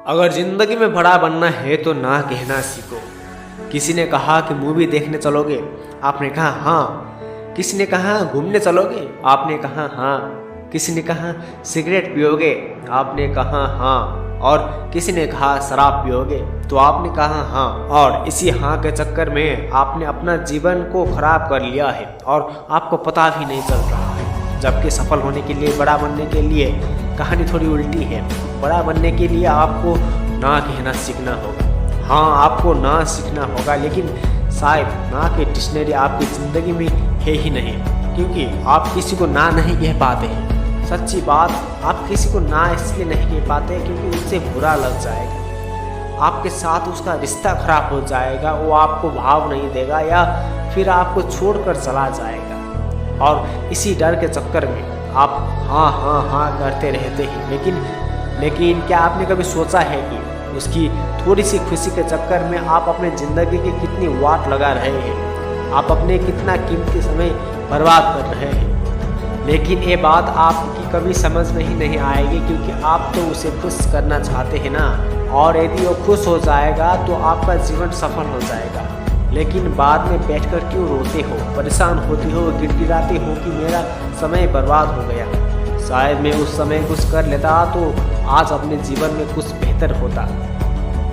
अगर जिंदगी में बड़ा बनना है तो ना कहना सीखो। किसी ने कहा कि मूवी देखने चलोगे, आपने कहा हाँ। किसी ने कहा घूमने चलोगे, आपने कहा हाँ। किसी ने कहा सिगरेट पियोगे, आपने कहा हाँ। और किसी ने कहा शराब पियोगे, तो आपने कहा हाँ। और इसी हाँ के चक्कर में आपने अपना जीवन को खराब कर लिया है और आपको पता भी नहीं चल रहा है। जबकि सफल होने के लिए, बड़ा बनने के लिए कहानी थोड़ी उल्टी है। बड़ा बनने के लिए आपको ना कहना सीखना होगा। हाँ, आपको ना सीखना होगा, लेकिन शायद ना की डिक्शनरी आपकी ज़िंदगी में है ही नहीं, क्योंकि आप किसी को ना नहीं कह पाते हैं। सच्ची बात, आप किसी को ना इसलिए नहीं कह पाते क्योंकि उससे बुरा लग जाएगा, आपके साथ उसका रिश्ता खराब हो जाएगा, वो आपको भाव नहीं देगा या फिर आपको छोड़कर चला जाएगा। और इसी डर के चक्कर में आप हाँ हाँ हाँ करते रहते हैं। लेकिन क्या आपने कभी सोचा है कि उसकी थोड़ी सी खुशी के चक्कर में आप अपने ज़िंदगी की कितनी वाट लगा रहे हैं, आप अपने कितना कीमती समय बर्बाद कर रहे हैं। लेकिन ये बात आपकी कभी समझ में ही नहीं आएगी, क्योंकि आप तो उसे खुश करना चाहते हैं ना। और यदि वो खुश हो जाएगा तो आपका जीवन सफल हो जाएगा। लेकिन बाद में बैठकर क्यों रोते हो, परेशान होती हो, गिड़गिड़ाती हो कि मेरा समय बर्बाद हो गया। शायद मैं उस समय कुछ कर लेता तो आज अपने जीवन में कुछ बेहतर होता।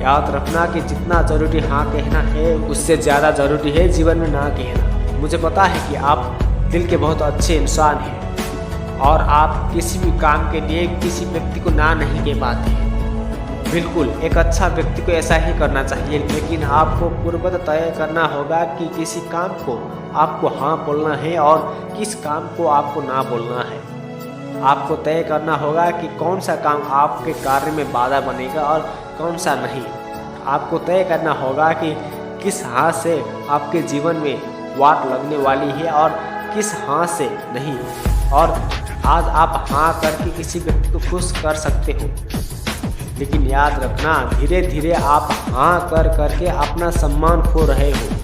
याद रखना कि जितना ज़रूरी हाँ कहना है, उससे ज़्यादा ज़रूरी है जीवन में ना कहना। मुझे पता है कि आप दिल के बहुत अच्छे इंसान हैं और आप किसी भी काम के लिए किसी व्यक्ति को ना नहीं कह पाते हैं। बिल्कुल, एक अच्छा व्यक्ति को ऐसा ही करना चाहिए, लेकिन आपको पूर्वत तय करना होगा कि किसी काम को आपको हाँ बोलना है और किस काम को आपको ना बोलना है। आपको तय करना होगा कि कौन सा काम आपके कार्य में बाधा बनेगा और कौन सा नहीं। आपको तय करना होगा कि किस हाँ से आपके जीवन में वाट लगने वाली है और किस हाँ से नहीं। और आज आप हाँ करके किसी व्यक्ति को खुश कर सकते हो, लेकिन याद रखना धीरे धीरे आप हाँ कर करके अपना सम्मान खो रहे हो।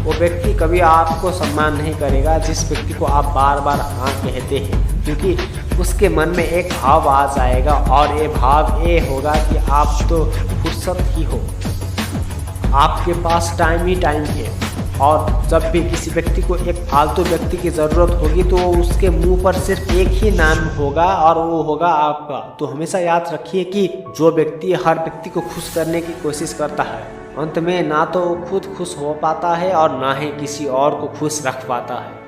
वो व्यक्ति कभी आपको सम्मान नहीं करेगा जिस व्यक्ति को आप बार बार हाँ कहते हैं, क्योंकि उसके मन में एक भाव आ जाएगा और ये भाव ये होगा कि आप तो फुर्सत ही हो, आपके पास टाइम ही टाइम है। और जब भी किसी व्यक्ति को एक फालतू व्यक्ति की ज़रूरत होगी तो उसके मुंह पर सिर्फ एक ही नाम होगा और वो होगा आपका। तो हमेशा याद रखिए कि जो व्यक्ति हर व्यक्ति को खुश करने की कोशिश करता है, अंत में ना तो वो खुद खुश हो पाता है और ना ही किसी और को खुश रख पाता है।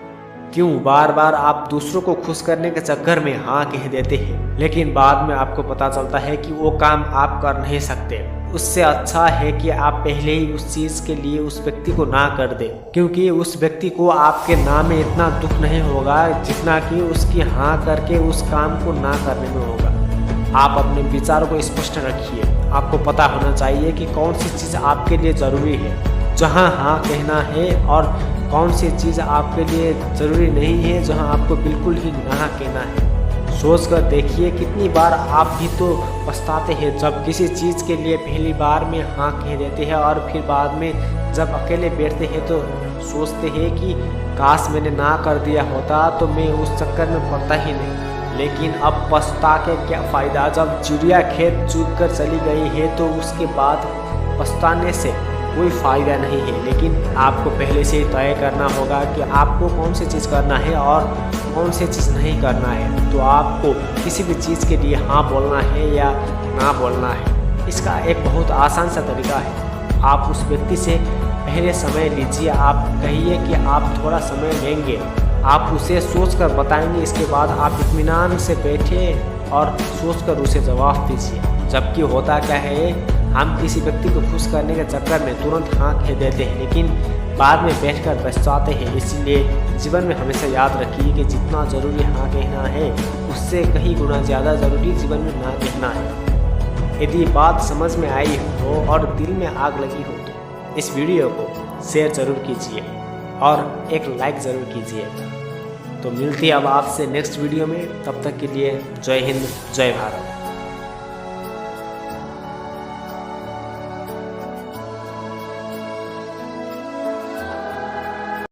क्यों बार बार आप दूसरों को खुश करने के चक्कर में हाँ कह देते हैं, लेकिन बाद में आपको पता चलता है कि वो काम आप कर नहीं सकते। उससे अच्छा है कि आप पहले ही उस चीज़ के लिए उस व्यक्ति को ना कर दें, क्योंकि उस व्यक्ति को आपके ना में इतना दुख नहीं होगा जितना कि उसकी हाँ करके उस काम को ना करने में होगा। आप अपने विचारों को स्पष्ट रखिए। आपको पता होना चाहिए कि कौन सी चीज़ आपके लिए ज़रूरी है, जहाँ हाँ कहना है, और कौन सी चीज़ आपके लिए ज़रूरी नहीं है, जहाँ आपको बिल्कुल ही ना कहना है। सोच कर देखिए, कितनी बार आप भी तो पछताते हैं जब किसी चीज़ के लिए पहली बार में हाँ कह देते हैं और फिर बाद में जब अकेले बैठते हैं तो सोचते हैं कि काश मैंने ना कर दिया होता तो मैं उस चक्कर में पड़ता ही नहीं। लेकिन अब पछता के क्या फ़ायदा, जब चिड़िया खेत चूक कर चली गई है तो उसके बाद पछताने से कोई फ़ायदा नहीं है। लेकिन आपको पहले से ही तय करना होगा कि आपको कौन सी चीज़ करना है और कौन सी चीज़ नहीं करना है। तो आपको किसी भी चीज़ के लिए हाँ बोलना है या ना बोलना है, इसका एक बहुत आसान सा तरीका है। आप उस व्यक्ति से पहले समय लीजिए, आप कहिए कि आप थोड़ा समय लेंगे, आप उसे सोचकर बताएंगे। इसके बाद आप इत्मीनान से बैठे और सोचकर उसे जवाब दीजिए। जबकि होता क्या है, हम किसी व्यक्ति को खुश करने के चक्कर में तुरंत हाँ कह देते हैं, लेकिन बाद में बैठकर पछताते हैं। इसलिए जीवन में हमेशा याद रखिए कि जितना ज़रूरी हाँ कहना है, उससे कहीं गुना ज़्यादा ज़रूरी जीवन में ना कहना है। यदि बात समझ में आई हो और दिल में आग लगी हो तो इस वीडियो को शेयर ज़रूर कीजिए और एक लाइक ज़रूर कीजिए। तो मिलती है अब आपसे नेक्स्ट वीडियो में। तब तक के लिए जय हिंद, जय भारत।